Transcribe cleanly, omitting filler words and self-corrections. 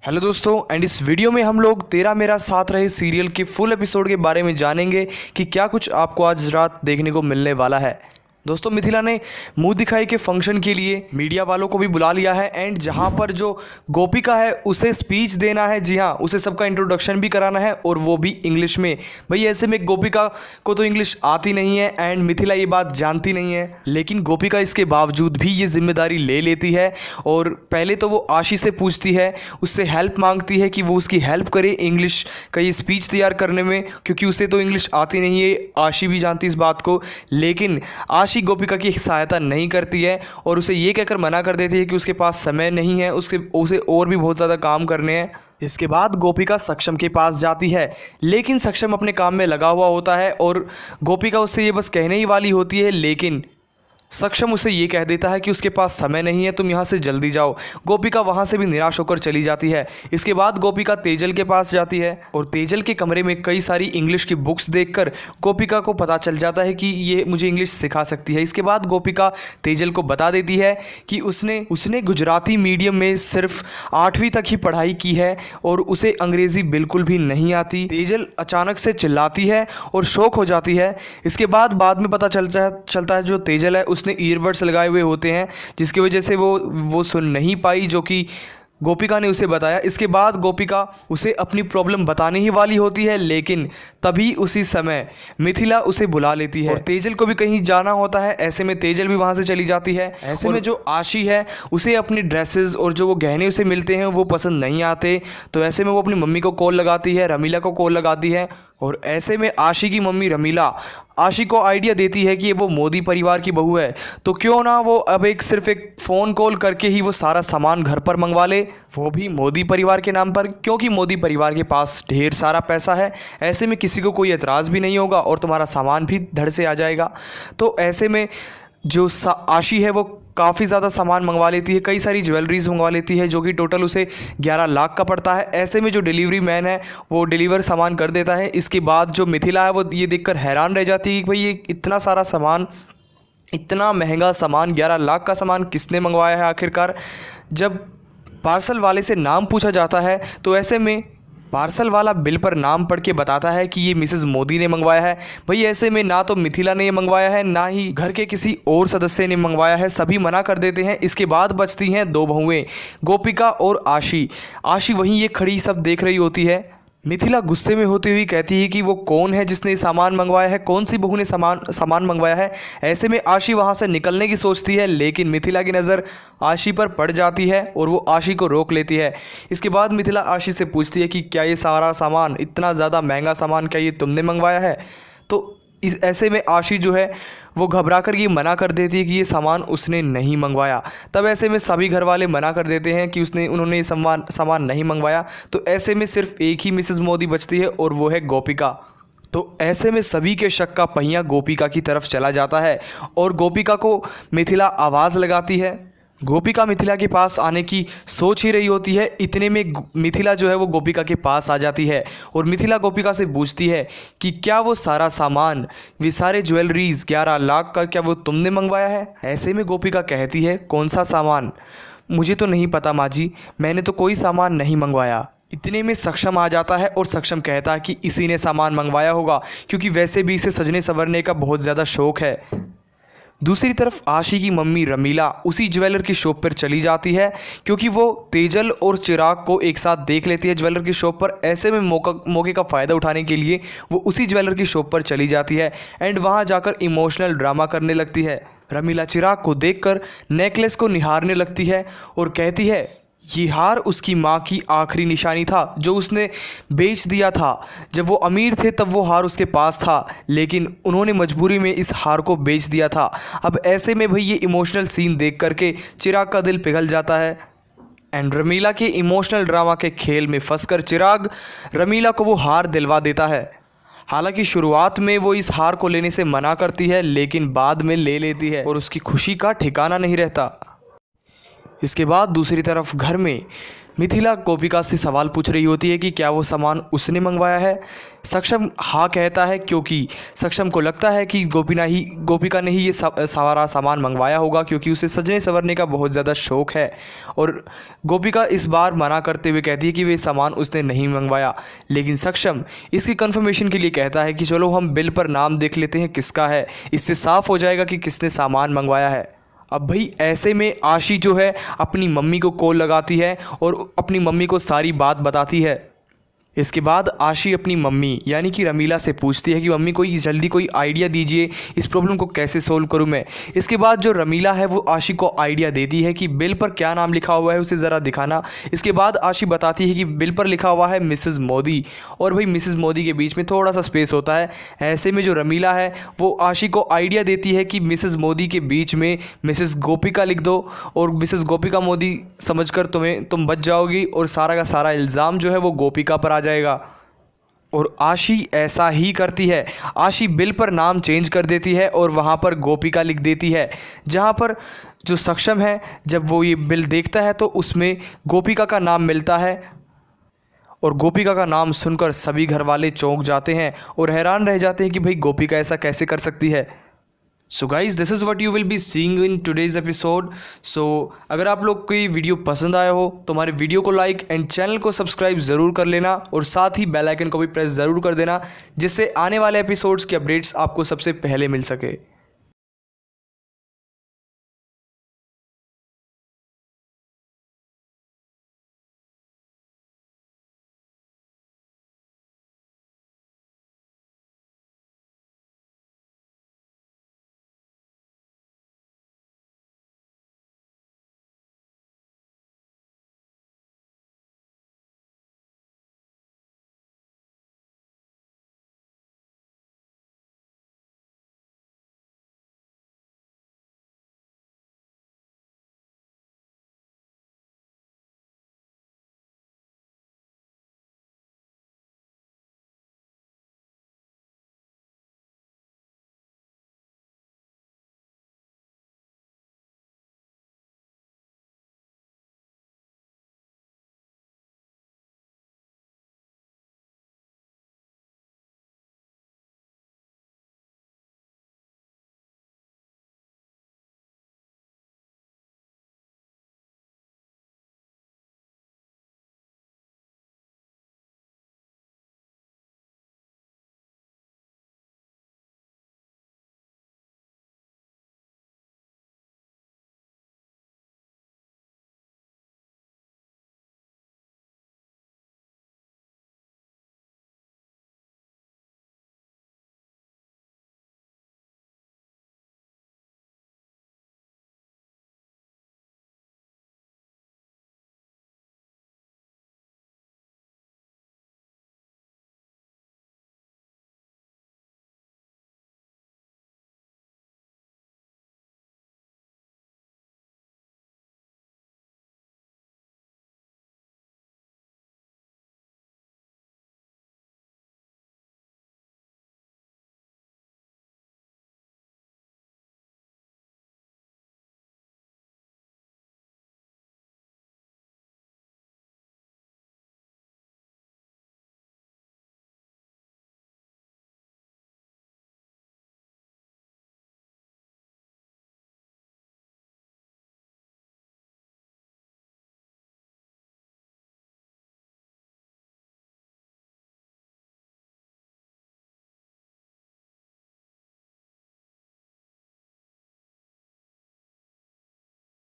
Hello दोस्तों, and इस video में हम लोग तेरा मेरा साथ रहे सीरियल के फुल एपिसोड के बारे में जानेंगे कि क्या कुछ आपको आज रात देखने को मिलने वाला है। दोस्तों, मिथिला ने मुंह दिखाई के फंक्शन के लिए मीडिया वालों को भी बुला लिया है एंड जहां पर जो गोपिका है उसे स्पीच देना है। जी हाँ, उसे सबका इंट्रोडक्शन भी कराना है और वो भी इंग्लिश में। भाई ऐसे में गोपिका को तो इंग्लिश आती नहीं है एंड मिथिला ये बात जानती नहीं है, लेकिन गोपिका इसके बावजूद भी ये जिम्मेदारी ले लेती है और पहले तो वो आशी से पूछती है, उससे हेल्प मांगती है कि वो उसकी हेल्प करे इंग्लिश का ये स्पीच तैयार करने में, क्योंकि उसे तो इंग्लिश आती नहीं है। आशी भी जानती इस बात को, लेकिन आशी गोपिका की सहायता नहीं करती है और उसे ये कहकर मना कर देती है कि उसके पास समय नहीं है, उसे और भी बहुत ज़्यादा काम करने हैं। इसके बाद गोपिका सक्षम के पास जाती है, लेकिन सक्षम अपने काम में लगा हुआ होता है और गोपिका उससे ये बस कहने ही वाली होती है, लेकिन सक्षम उसे ये कह देता है कि उसके पास समय नहीं है, तुम यहाँ से जल्दी जाओ। गोपिका वहाँ से भी निराश होकर चली जाती है। इसके बाद गोपिका तेजल के पास जाती है और तेजल के कमरे में कई सारी इंग्लिश की बुक्स देखकर गोपिका को पता चल जाता है कि ये मुझे इंग्लिश सिखा सकती है। इसके बाद गोपिका तेजल को बता देती है कि उसने गुजराती मीडियम में सिर्फ 8वीं तक ही पढ़ाई की है और उसे अंग्रेज़ी बिल्कुल भी नहीं आती। तेजल अचानक से चिल्लाती है और शॉक हो जाती है। इसके बाद में पता चलता है जो तेजल है उसने ईयरबड्स लगाए हुए होते हैं, जिसकी वजह से वो सुन नहीं पाई जो कि गोपिका ने उसे बताया। इसके बाद गोपिका उसे अपनी प्रॉब्लम बताने ही वाली होती है, लेकिन तभी उसी समय मिथिला उसे बुला लेती है और तेजल को भी कहीं जाना होता है। ऐसे में तेजल भी वहाँ से चली जाती है। ऐसे में जो आशी है उसे अपनी ड्रेसेस और जो वो गहने उसे मिलते हैं वो पसंद नहीं आते, तो ऐसे में वो अपनी मम्मी को कॉल लगाती है, रमीला को कॉल लगाती है और ऐसे में आशी की मम्मी रमीला आशी को आइडिया देती है कि वो मोदी परिवार की बहू है, तो क्यों ना वो अब सिर्फ एक फ़ोन कॉल करके ही वो सारा सामान घर पर मंगवा ले, वो भी मोदी परिवार के नाम पर, क्योंकि मोदी परिवार के पास ढेर सारा पैसा है। ऐसे में किसी को कोई एतराज़ भी नहीं होगा और तुम्हारा सामान भी धड़ से आ जाएगा। तो ऐसे में जो आशी है वो काफ़ी ज़्यादा सामान मंगवा लेती है, कई सारी ज्वेलरीज मंगवा लेती है जो कि टोटल उसे 11 लाख का पड़ता है। ऐसे में जो डिलीवरी मैन है वो डिलीवर सामान कर देता है। इसके बाद जो मिथिला है वो ये देखकर हैरान रह जाती है कि भाई ये इतना सारा सामान, इतना महंगा सामान, 11 लाख का सामान किसने मंगवाया है आखिरकार। जब पार्सल वाले से नाम पूछा जाता है तो ऐसे में पार्सल वाला बिल पर नाम पढ़ के बताता है कि ये मिसेस मोदी ने मंगवाया है। भाई ऐसे में ना तो मिथिला ने ये मंगवाया है, ना ही घर के किसी और सदस्य ने मंगवाया है, सभी मना कर देते हैं। इसके बाद बचती हैं दो बहुएं, गोपिका और आशी। आशी वहीं ये खड़ी सब देख रही होती है। मिथिला गुस्से में होती हुई कहती है कि वो कौन है जिसने सामान मंगवाया है, कौन सी बहू ने सामान मंगवाया है। ऐसे में आशी वहाँ से निकलने की सोचती है, लेकिन मिथिला की नज़र आशी पर पड़ जाती है और वो आशी को रोक लेती है। इसके बाद मिथिला आशी से पूछती है कि क्या ये सारा सामान, इतना ज़्यादा महंगा सामान, क्या ये तुमने मंगवाया है। तो ऐसे में आशी जो है वो घबरा कर ये मना कर देती है कि ये सामान उसने नहीं मंगवाया। तब ऐसे में सभी घर वाले मना कर देते हैं कि उन्होंने ये सामान नहीं मंगवाया। तो ऐसे में सिर्फ एक ही मिसेस मोदी बचती है और वो है गोपिका। तो ऐसे में सभी के शक का पहिया गोपिका की तरफ चला जाता है और गोपिका को मिथिला आवाज़ लगाती है। गोपिका मिथिला के पास आने की सोच ही रही होती है, इतने में मिथिला जो है वो गोपिका के पास आ जाती है और मिथिला गोपिका से पूछती है कि क्या वो सारा सामान, वे सारे ज्वेलरीज 11 लाख का, क्या वो तुमने मंगवाया है। ऐसे में गोपिका कहती है, कौन सा सामान, मुझे तो नहीं पता माँ जी, मैंने तो कोई सामान नहीं मंगवाया। इतने में सक्षम आ जाता है और सक्षम कहता है कि इसी ने सामान मंगवाया होगा, क्योंकि वैसे भी इसे सजने संवरने का बहुत ज़्यादा शौक़ है। दूसरी तरफ आशी की मम्मी रमीला उसी ज्वेलर की शॉप पर चली जाती है, क्योंकि वो तेजल और चिराग को एक साथ देख लेती है ज्वेलर की शॉप पर। ऐसे में मौके का फ़ायदा उठाने के लिए वो उसी ज्वेलर की शॉप पर चली जाती है एंड वहाँ जाकर इमोशनल ड्रामा करने लगती है। रमीला चिराग को देखकर नेकलेस को निहारने लगती है और कहती है ये हार उसकी माँ की आखिरी निशानी था जो उसने बेच दिया था। जब वो अमीर थे तब वो हार उसके पास था, लेकिन उन्होंने मजबूरी में इस हार को बेच दिया था। अब ऐसे में भाई ये इमोशनल सीन देख करके चिराग का दिल पिघल जाता है एंड रमीला के इमोशनल ड्रामा के खेल में फंसकर चिराग रमीला को वो हार दिलवा देता है। हालांकि शुरुआत में वो इस हार को लेने से मना करती है, लेकिन बाद में ले लेती है और उसकी खुशी का ठिकाना नहीं रहता। इसके बाद दूसरी तरफ घर में मिथिला गोपिका से सवाल पूछ रही होती है कि क्या वो सामान उसने मंगवाया है। सक्षम हाँ कहता है क्योंकि सक्षम को लगता है कि गोपिका ने ही ये सारा सामान मंगवाया होगा, क्योंकि उसे सजने संवरने का बहुत ज़्यादा शौक़ है। और गोपिका इस बार मना करते हुए कहती है कि वे सामान उसने नहीं मंगवाया, लेकिन सक्षम इसकी कंफर्मेशन के लिए कहता है कि चलो हम बिल पर नाम देख लेते हैं किसका है, इससे साफ़ हो जाएगा कि किसने सामान मंगवाया है। अब भाई ऐसे में आशी जो है अपनी मम्मी को कॉल लगाती है और अपनी मम्मी को सारी बात बताती है। इसके बाद आशी अपनी मम्मी यानी कि रमीला से पूछती है कि मम्मी जल्दी कोई आइडिया दीजिए, इस प्रॉब्लम को कैसे सोल्व करूं मैं। इसके बाद जो रमीला है वो आशी को आइडिया देती है कि बिल पर क्या नाम लिखा हुआ है उसे ज़रा दिखाना। इसके बाद आशी बताती है कि बिल पर लिखा हुआ है मिसेज़ मोदी, और भाई मिसेज़ मोदी के बीच में थोड़ा सा स्पेस होता है। ऐसे में जो रमीला है वो आशी को आइडिया देती है कि मिसेज़ मोदी के बीच में मिसेज़ गोपिका लिख दो, और मिसेज़ गोपिका मोदी समझकर तुम बच जाओगी और सारा का सारा इल्ज़ाम जो है वो गोपिका पर आ जाएगा। और आशी ऐसा ही करती है। आशी बिल पर नाम चेंज कर देती है और वहाँ पर गोपिका लिख देती है, जहाँ पर जो सक्षम है जब वो ये बिल देखता है तो उसमें गोपिका का नाम मिलता है। और गोपिका का नाम सुनकर सभी घर वाले चौंक जाते हैं और हैरान रह जाते हैं कि भाई गोपिका ऐसा कैसे कर सकती है। So guys this is what you will be seeing in today's episode. So अगर आप लोग को ये वीडियो पसंद आया हो तो हमारे वीडियो को लाइक एंड चैनल को सब्सक्राइब ज़रूर कर लेना, और साथ ही बेल आइकन को भी प्रेस ज़रूर कर देना, जिससे आने वाले एपिसोड्स की अपडेट्स आपको सबसे पहले मिल सके।